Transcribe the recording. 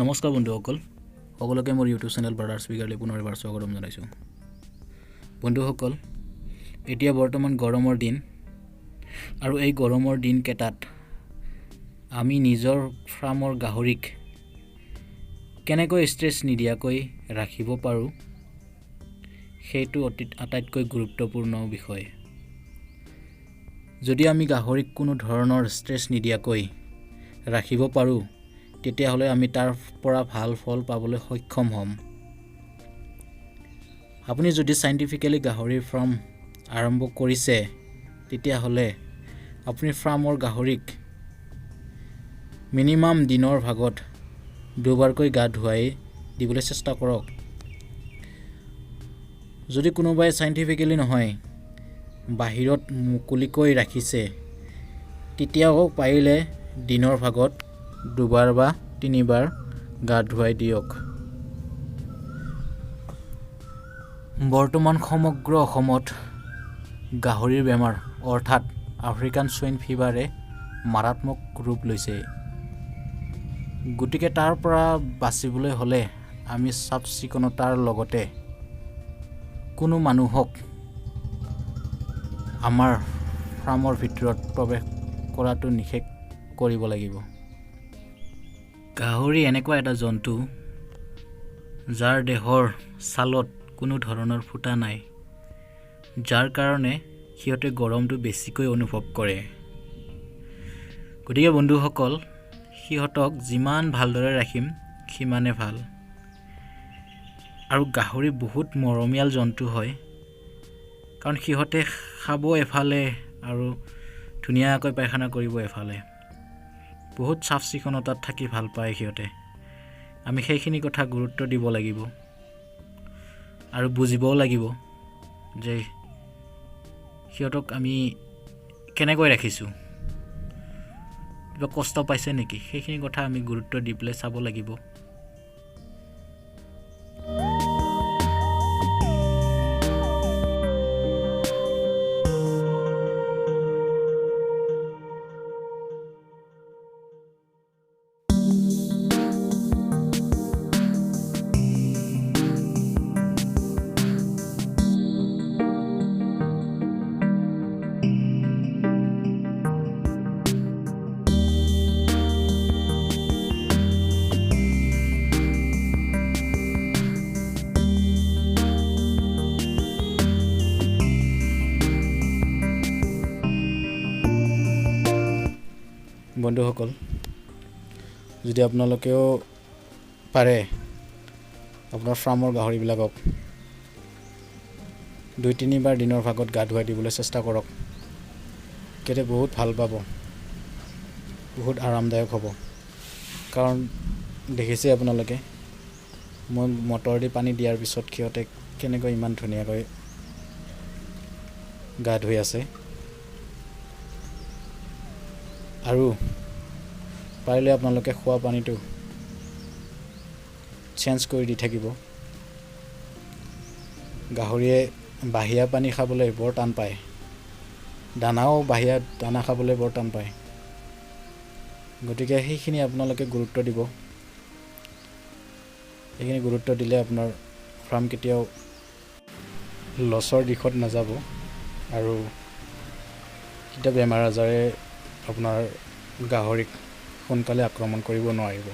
নমস্কাৰ বন্ধুসকল সকলোকে মোৰ ইউটিউব চেনেল ব্ৰাদাৰ্ছ পিগাৰলৈ পুনৰ এবাৰ স্বাগতম জনাইছোঁ। বন্ধুসকল এতিয়া বৰ্তমান গৰমৰ দিন আৰু এই গৰমৰ দিনকেইটাত আমি নিজৰ ফাৰ্মৰ গাহৰিক কেনেকৈ ষ্ট্ৰেছ নিদিয়াকৈ ৰাখিব পাৰোঁ সেইটো আটাইতকৈ গুৰুত্বপূৰ্ণ বিষয়। যদি আমি গাহৰিক কোনো ধৰণৰ ষ্ট্ৰেছ নিদিয়াকৈ ৰাখিব পাৰোঁ তেতিয়াহ'লে আমি তাৰ পৰা ভাল ফল পাবলৈ সক্ষম হ'ম। আপুনি যদি সাইন্টিফিক্যালি গাহৰিৰ ফাৰ্ম আৰম্ভ কৰিছে তেতিয়াহ'লে আপুনি ফাৰ্মৰ গাহৰিক মিনিমাম দিনৰ ভাগত দুবাৰকৈ গা ধুৱাই দিবলৈ চেষ্টা কৰক। যদি কোনোবাই সাইন্টিফিক্যালি নহয় বাহিৰত মুকলিকৈ ৰাখিছে তেতিয়াও পাৰিলে দিনৰ ভাগত দুবাৰ বা তিনিবাৰ গা ধুৱাই দিয়ক। বৰ্তমান সমগ্ৰ অসমত গাহৰিৰ বেমাৰ অৰ্থাৎ আফ্ৰিকান swine feverৰে মাৰাত্মক ৰূপ লৈছে। গতিকে তাৰ পৰা বাচিবলৈ হ'লে আমি চাফ চিকুণতাৰ লগতে কোনো মানুহক আমাৰ ফাৰ্মৰ ভিতৰত প্ৰৱেশ কৰাটো নিষেধ কৰিব লাগিব। গাহৰি এনেকুৱা এটা জন্তু যাৰ দেহৰ ছালত কোনো ধৰণৰ ফুটা নাই, যাৰ কাৰণে সিহঁতে গৰমটো বেছিকৈ অনুভৱ কৰে। গতিকে বন্ধুসকল সিহঁতক যিমান ভালদৰে ৰাখিম সিমানে ভাল। আৰু গাহৰি বহুত মৰমীয়াল জন্তু হয়, কাৰণ সিহঁতে খাব এফালে আৰু ধুনীয়াকৈ পায়খানা কৰিব এফালে। বহুত চাফ চিকুণতাত থাকি ভাল পায় সিহঁতে। আমি সেইখিনি কথা গুৰুত্ব দিব লাগিব আৰু বুজিবও লাগিব যে সিহঁতক আমি কেনেকৈ ৰাখিছোঁ, কিবা কষ্ট পাইছে নেকি, সেইখিনি কথা আমি গুৰুত্ব দি পেলাই চাব লাগিব। বন্ধুসকল যদি আপোনালোকেও পাৰে আপোনাৰ ফাৰ্মৰ গাহৰিবিলাকক 2-3বাৰ দিনৰ ভাগত গা ধুৱাই দিবলৈ চেষ্টা কৰক। কেতিয়া বহুত ভাল পাব, বহুত আৰামদায়ক হ'ব। কাৰণ দেখিছে আপোনালোকে মই মটৰ দি পানী দিয়াৰ পিছত সিহঁতে কেনেকৈ ইমান ধুনীয়াকৈ গা ধুই আছে। আৰু পাৰিলে আপোনালোকে খোৱা পানীটো চেঞ্জ কৰি দি থাকিব। গাহৰিয়ে বাহিৰা পানী খাবলৈ বৰ টান পায়, দানাও বাহিৰা দানা খাবলৈ বৰ টান পায়। গতিকে সেইখিনি আপোনালোকে গুৰুত্ব দিব। সেইখিনি গুৰুত্ব দিলে আপোনাৰ ফাৰ্ম কেতিয়াও লছৰ দিশত নাযাব আৰু কেতিয়া বেমাৰ আজাৰে আপোনাৰ গাহৰিক সোনকালে আক্ৰমণ কৰিব নোৱাৰিব।